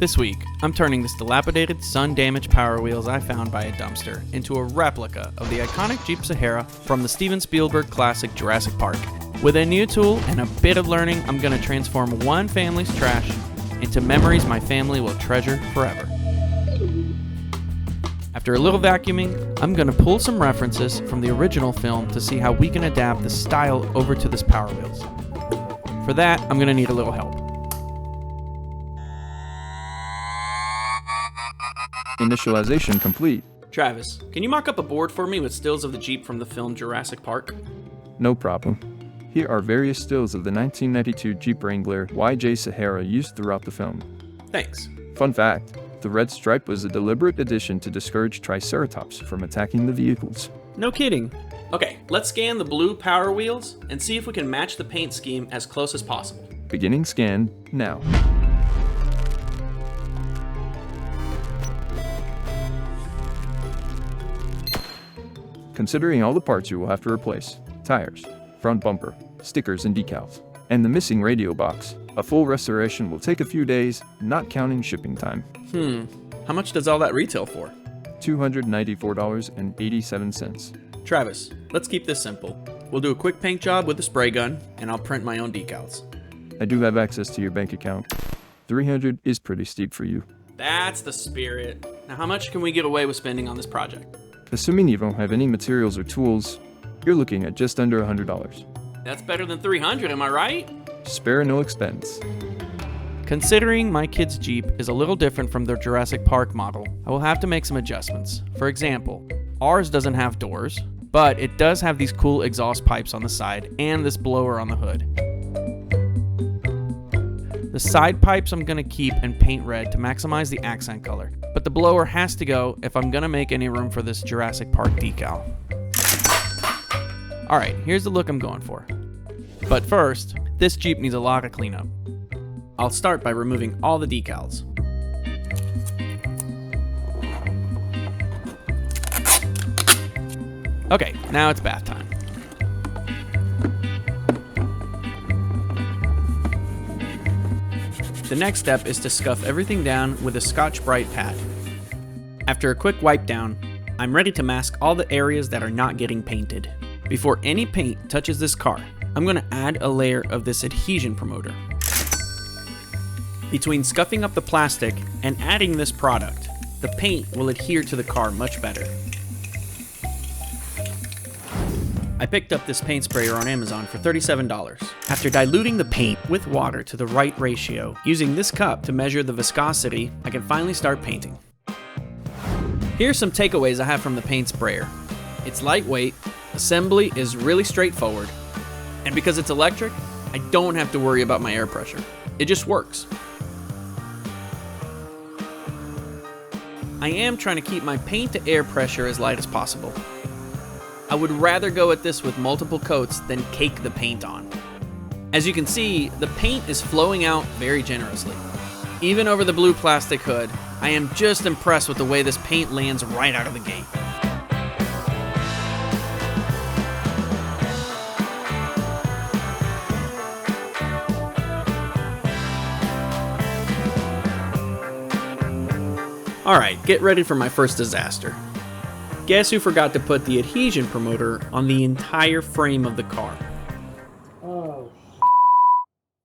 This week, I'm turning this dilapidated, sun-damaged Power Wheels I found by a dumpster into a replica of the iconic Jeep Sahara from the Steven Spielberg classic Jurassic Park. With a new tool and a bit of learning, I'm going to transform one family's trash into memories my family will treasure forever. After a little vacuuming, I'm going to pull some references from the original film to see how we can adapt the style over to this Power Wheels. For that, I'm going to need a little help. Initialization complete. Travis, can you mock up a board for me with stills of the Jeep from the film Jurassic Park? No problem. Here are various stills of the 1992 Jeep Wrangler YJ Sahara used throughout the film. Thanks. Fun fact, the red stripe was a deliberate addition to discourage Triceratops from attacking the vehicles. No kidding. Okay, let's scan the blue Power Wheels and see if we can match the paint scheme as close as possible. Beginning scan now. Considering all the parts you will have to replace, tires, front bumper, stickers and decals, and the missing radio box, a full restoration will take a few days, not counting shipping time. How much does all that retail for? $294.87. Travis, let's keep this simple. We'll do a quick paint job with the spray gun, and I'll print my own decals. I do have access to your bank account. $300 is pretty steep for you. That's the spirit. Now how much can we get away with spending on this project? Assuming you don't have any materials or tools, you're looking at just under $100. That's better than $300, am I right? Spare no expense. Considering my kid's Jeep is a little different from their Jurassic Park model, I will have to make some adjustments. For example, ours doesn't have doors, but it does have these cool exhaust pipes on the side and this blower on the hood. The side pipes I'm going to keep and paint red to maximize the accent color, but the blower has to go if I'm going to make any room for this Jurassic Park decal. Alright, here's the look I'm going for. But first, this Jeep needs a lot of cleanup. I'll start by removing all the decals. Okay, now it's bath time. The next step is to scuff everything down with a Scotch Brite pad. After a quick wipe down, I'm ready to mask all the areas that are not getting painted. Before any paint touches this car, I'm going to add a layer of this adhesion promoter. Between scuffing up the plastic and adding this product, the paint will adhere to the car much better. I picked up this paint sprayer on Amazon for $37. After diluting the paint with water to the right ratio, using this cup to measure the viscosity, I can finally start painting. Here's some takeaways I have from the paint sprayer. It's lightweight, assembly is really straightforward, and because it's electric, I don't have to worry about my air pressure. It just works. I am trying to keep my paint to air pressure as light as possible. I would rather go at this with multiple coats than cake the paint on. As you can see, the paint is flowing out very generously. Even over the blue plastic hood, I am just impressed with the way this paint lands right out of the gate. Alright, get ready for my first disaster. Guess who forgot to put the adhesion promoter on the entire frame of the car? Oh.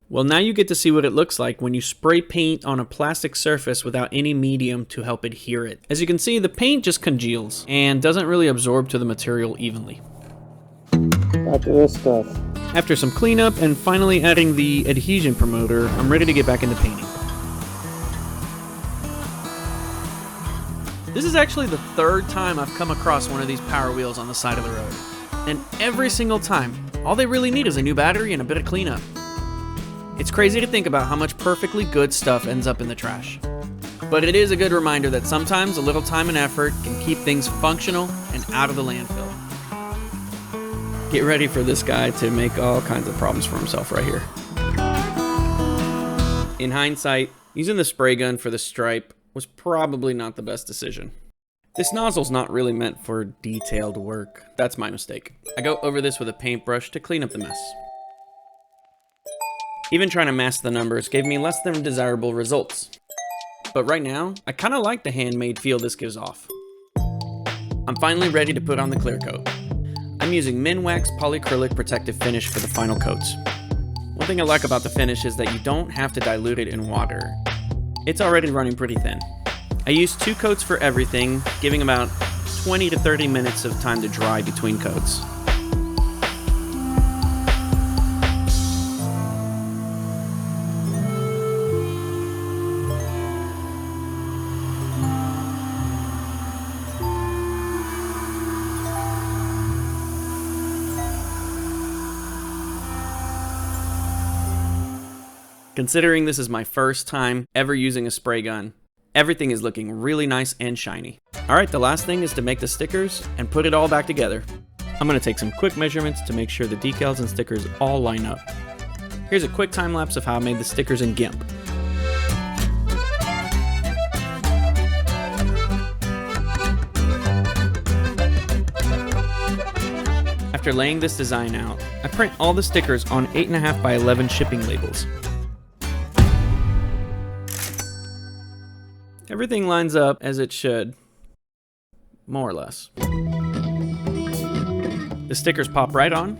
Well, now you get to see what it looks like when you spray paint on a plastic surface without any medium to help adhere it. As you can see, the paint just congeals and doesn't really absorb to the material evenly. Back to this stuff. After some cleanup and finally adding the adhesion promoter, I'm ready to get back into painting. This is actually the third time I've come across one of these Power Wheels on the side of the road. And every single time, all they really need is a new battery and a bit of cleanup. It's crazy to think about how much perfectly good stuff ends up in the trash. But it is a good reminder that sometimes a little time and effort can keep things functional and out of the landfill. Get ready for this guy to make all kinds of problems for himself right here. In hindsight, using the spray gun for the stripe was probably not the best decision. This nozzle's not really meant for detailed work. That's my mistake. I go over this with a paintbrush to clean up the mess. Even trying to mask the numbers gave me less than desirable results. but right now, I kind of like the handmade feel this gives off. I'm finally ready to put on the clear coat. I'm using Minwax Polyacrylic Protective Finish for the final coats. One thing I like about the finish is that you don't have to dilute it in water. It's already running pretty thin. I used 2 coats for everything, giving about 20 to 30 minutes of time to dry between coats. Considering this is my first time ever using a spray gun, everything is looking really nice and shiny. Alright, the last thing is to make the stickers and put it all back together. I'm going to take some quick measurements to make sure the decals and stickers all line up. Here's a quick time lapse of how I made the stickers in GIMP. After laying this design out, I print all the stickers on 8.5 by 11 shipping labels. Everything lines up as it should, more or less. The stickers pop right on,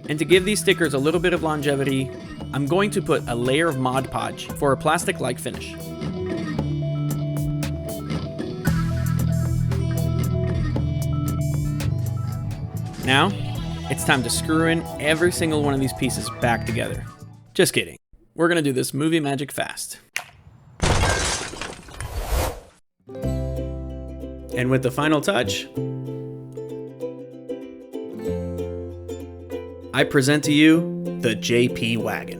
and to give these stickers a little bit of longevity, I'm going to put a layer of Mod Podge for a plastic-like finish. Now, it's time to screw in every single one of these pieces back together. Just kidding. We're gonna do this movie magic fast. And with the final touch, I present to you the JP Wagon.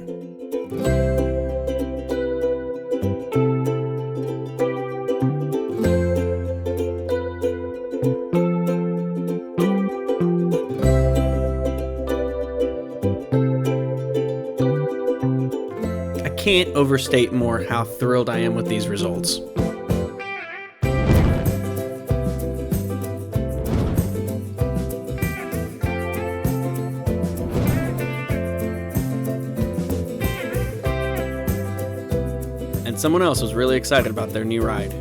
I can't overstate more how thrilled I am with these results. And someone else was really excited about their new ride.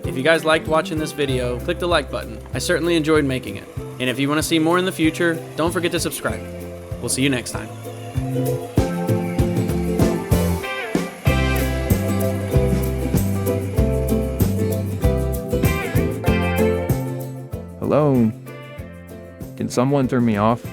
If you guys liked watching this video, click the like button. I certainly enjoyed making it. And if you want to see more in the future, don't forget to subscribe. We'll see you next time. Hello? Can someone turn me off?